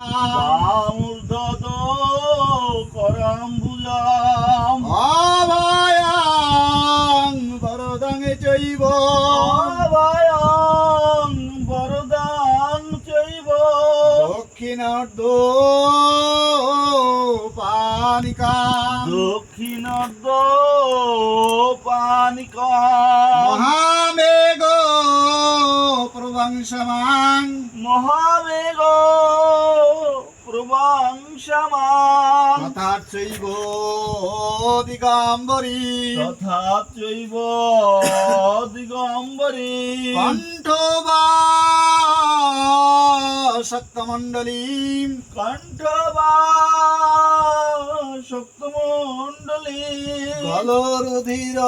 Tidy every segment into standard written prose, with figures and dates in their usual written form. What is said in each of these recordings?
বামূর্ধত করাম্বুজাম অভয়ং বরদং চৈব অভয়ং বরদাং চৈব দক্ষিণার্ধ পানিকাম দক্ষিণার্ধ পানিকা মহামেঘ প্রবংশমাং মহামেঘ প্রবাংশমান তথাচৈব দিগম্বরী তথা চৈব দিগম্বরী কণ্ঠবা শক্তমণ্ডলীম কণ্ঠবা শক্তমণ্ডলী গলরুধির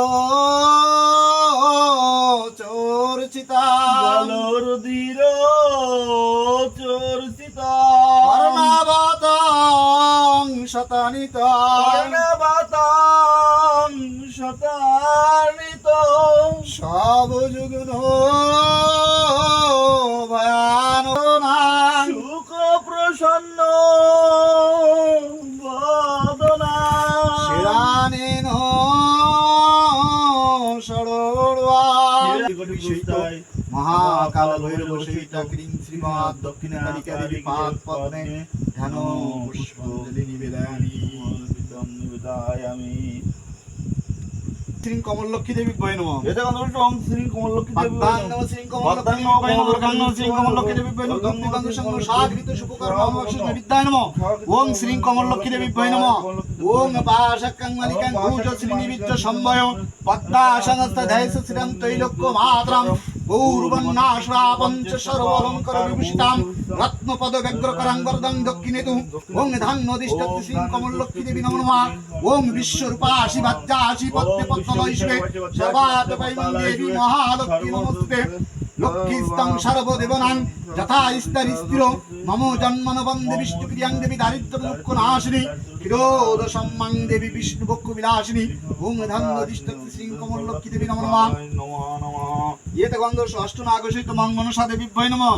চোরচিতা বলরুধির চর্চিতা কর্ণাবতং শতানিত কর্ণবাতাং শতানিত সবযুগ্ন ভয়াননাং সুখ প্রসন্ন বদনা শিরানেন ষড়োর্বা মহাকাল ভৈরব সহিত ক্রিং শ্রীমৎ দক্ষিণে কালিকা দেবী পাদ পদ্মে ধ্যান পুষ্পাঞ্জলি নিবেদয়ামি নিবেদয়ামি শ্রী কমললক্ষ্মী দেবী ভয় নমঃ এতগন্ধ শ্রী কমললক্ষ্মী দেবী ভক্তাং নমঃ শ্রী কমললক্ষ্মী দেবী ভয় নমঃ দুর্গাং নমঃ শ্রী কমললক্ষ্মী দেবী ভয় নমঃ ভক্তিগন্ধ সংগ সাগরিত শুভকর্ম মহামক্ষিণ বিদ্যায় নমঃ ওং শ্রী কমললক্ষ্মী দেবী ভয় নমঃ ওং পাশক্কং মালিকাং ভূজ শ্রী নিবিজ্জ সম্ভয় পদ্মাসনস্থ ধ্যায়স শ্রীরাম ত্রৈলোক্য মাতরম গৌরবন্নাশ্রা পঞ্চ সর্বালঙ্কার বিভূষিতাম রত্নপদ ব্যগ্রকরাং বরদং দক্ষিণেতু ওং ধান্যদিষ্টতি শ্রী কমললক্ষ্মী দেবী নমঃ নমঃ ওং বিশ্বরূপা শিবাজ্জা শিবত্তে পদ্মলয়িষ্বে সর্বাতপৈমং দেবী মহালক্ষ্মী নমস্তে লক্ষ্মীস্তং সর্বদেবনাং যথা স্তরিস্তির মম জন্মন বন্দে বিষ্ণুপ্রিয়াং দেবী দারিদ্র দুঃখ নাশিনী ক্ষীরোদশম্মাং দেবী বিষ্ণু বক্ষ বিলাসিনী ওং ধান্যদিষ্টতি শ্রী কমললক্ষ্মী দেবী নমঃ নমঃ ইয়েতে গন্ধ ষষ্ঠ নাগসিত মঙ্গনসা দেবী ভয় নমঃ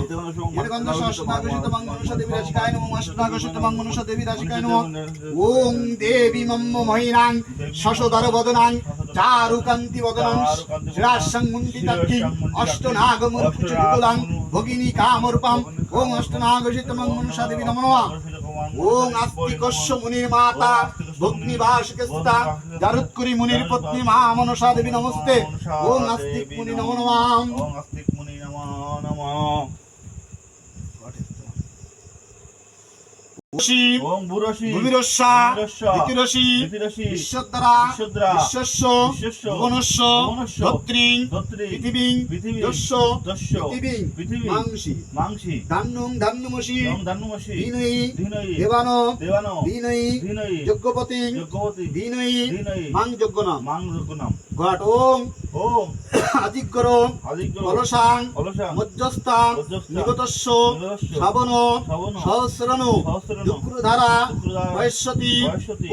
ইয়েতে গন্ধ ষষ্ঠ নাগসিত মঙ্গনসা দেবী রাশিকায় নমঃ অষ্ট নাগসিত মঙ্গনসা দেবী রাশিকায় নমঃ ওং দেবী মম মহিনাং শশধর বদনাং চারুকান্তি বদনাং শিরাসং মুণ্ডিতাক্ষী অষ্ট নাগমূর্তিচুকুলাং ভগিনী কামরূপাম ওং অষ্ট নাগসিত মঙ্গনসা দেবী নমঃ নমঃ ওং আস্তিকস্য মুনির মাতা ভগ্নিবাসকেস্তা জারুৎকুরি মুনির পত্নী মা মনসা দেবী নমস্তে ওং আস্তিক মুনি নমঃ নমঃ ওং আস্তিক মুনি নমঃ নমঃ ওং বুরশি ভূমিরস্যা ভূমিরস্যা দ্বিতীরসি দ্বিতীরসি ঈশ্বরদ্বারা ঈশ্বরদ্বারা বিশ্বস্য বিশ্বস্য ভুবনস্য ভুবনস্য ধত্রিং ধত্রী পৃথিবীং পৃথিবী যস্য দস্য পৃথিবীং পৃথিবী মাংসি মাংসি ধান্যং ধান্যমসি ওং ধন্যমসি দীনৈ ধীনৈ দেবান দেবানো দীনৈ ধীনৈ যজ্ঞপতি যজ্ঞবতী দীনৈ ধীনৈ মাং যজ্ঞনাম মাং যজ্ঞনাম ঘট ওং ওং আদিগ্র আদিগ্য কলসাং অলসাং মধ্যস্থাং মধ্যস্থাং নিগতস্য নিগতস্য শ্রাবণ শ্রাবণ সহস্রণু সহস্রণু দুক্রধারা দুক্রধারা বৈশ্যতি বৈশ্যতি